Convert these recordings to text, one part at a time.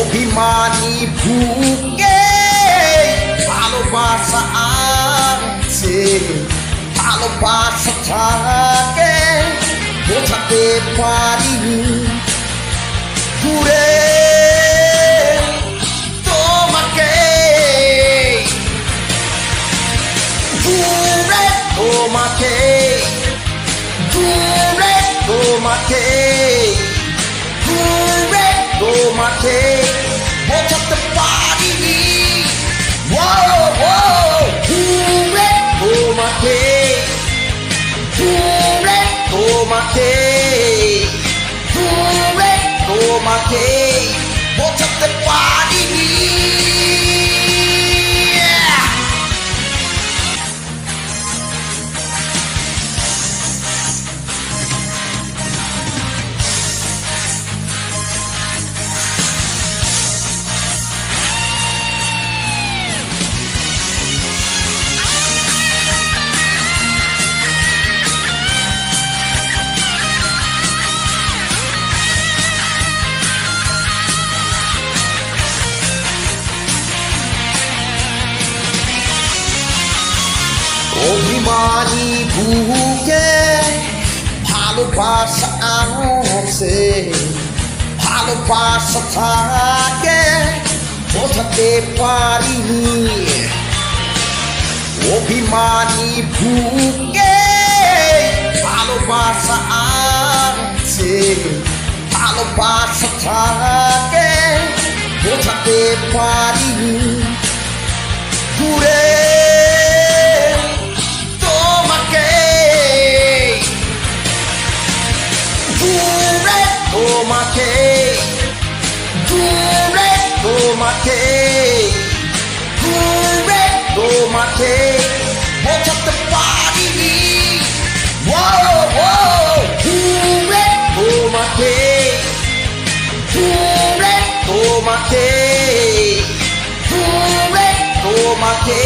অভিমানী বুকে ভালোবাসা আছে, ভালোবাসা থাকে বোঝাতে পারিনি দূরে তোমাকে, দূরে তোমাকে, দূরে তোমাকে, দূরে তোমাকে বোঝাতে পারিনি, দূরে তোমাকে, দূরে তোমাকে, দূরে তোমাকে বোঝাতে পারিনি। অভিমানী বুকে ভালোবাসা আছে, ভালোবাসা থাকে বোঝাতে পারিনি, অভিমানী বুকে ভালোবাসা আছে, ভালোবাসা থাকে বোঝাতে পারিনি দূরে তোমাকে, দূরে তোমাকে, দূরে তোমাকে, দূরে তোমাকে বোঝাতে পারিনি, দূরে তোমাকে, দূরে তোমাকে, দূরে তোমাকে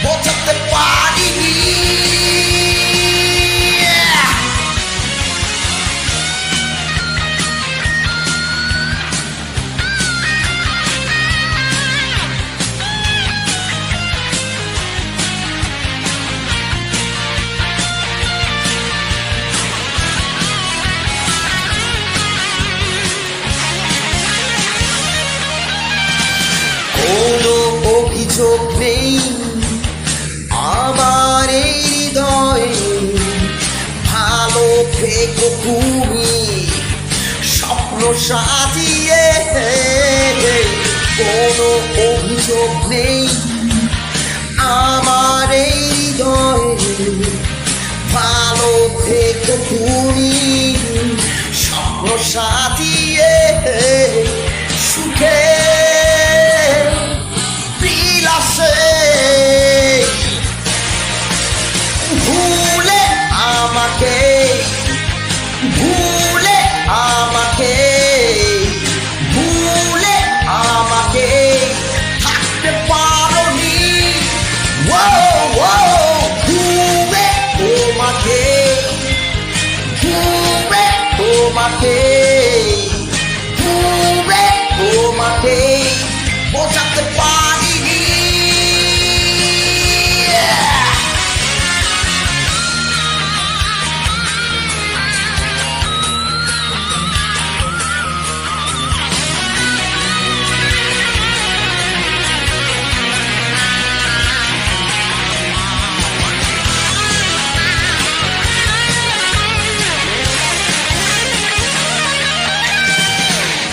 বোঝাতে পারিনি। কোনো অভিযোগ নেই আমার এই হৃদয়ে, ভালো থেকো তুমি স্বপ্ন সাজিয়ে, কোনো অভিযোগ নেই আমার এই হৃদয়ে, ভালো থেকো তুমি স্বপ্ন সাজিয়ে, সুখে ভুলে আমাকে, ভুলে আমাকে, ভুলে আমাকে থাকতে পারোনি, দূরে তোমাকে, দূরে তোমাকে, দূরে তোমাকে বোঝাতে পারিনি।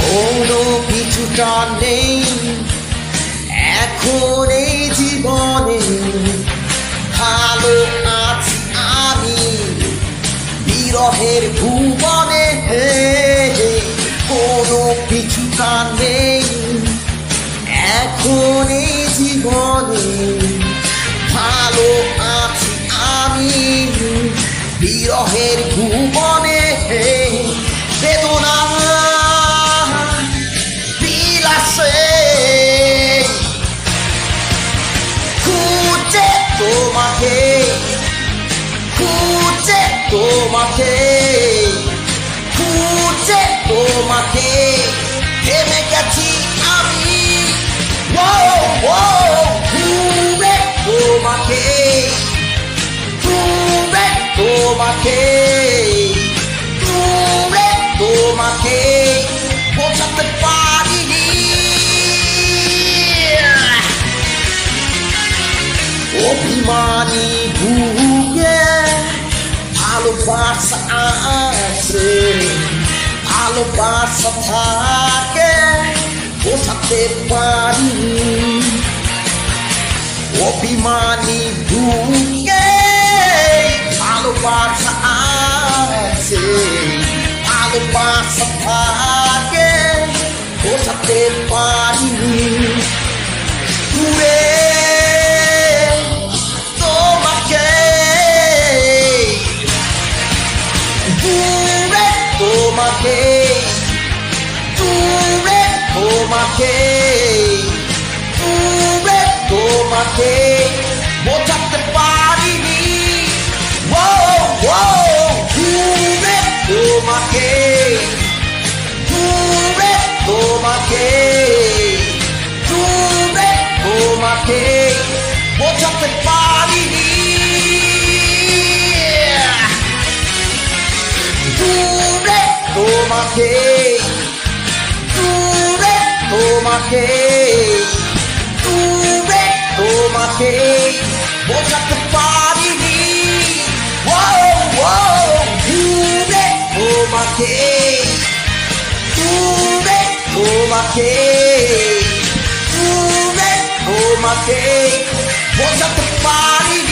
কোনো কিছুটা নেই এখন এই জীবনে, ভালো আছি আমি বিরহের ভুবনে, কোনো কিছুটা নেই এখন এই জীবনে, ভালো আছি আমি বিরহের ভুবনে, বেদনা খুঁজে তোমাকে, খুঁজে তোমাকে, খুঁজে তোমাকে থেমে গেছি ভালোবাসা থাকে বোঝাতে পারিনি অভিমানী বুকে ভালোবাসা আছে ভালোবাসা থাকে বোঝাতে পারিনি দূরে তোমাকে দূরে তোমাকে দূরে তোমাকে দূরে তোমাকে বোঝাতে পারিনি দূরে তোমাকে দূরে তোমাকে দূরে তোমাকে বোঝাতে পারিনি দূরে তোমাকে দূরে তোমাকে দূরে তোমাকে বোঝাতে পারিনি দূরে তোমাকে দূরে তোমাকে দূরে তোমাকে বোঝাতে পারিনি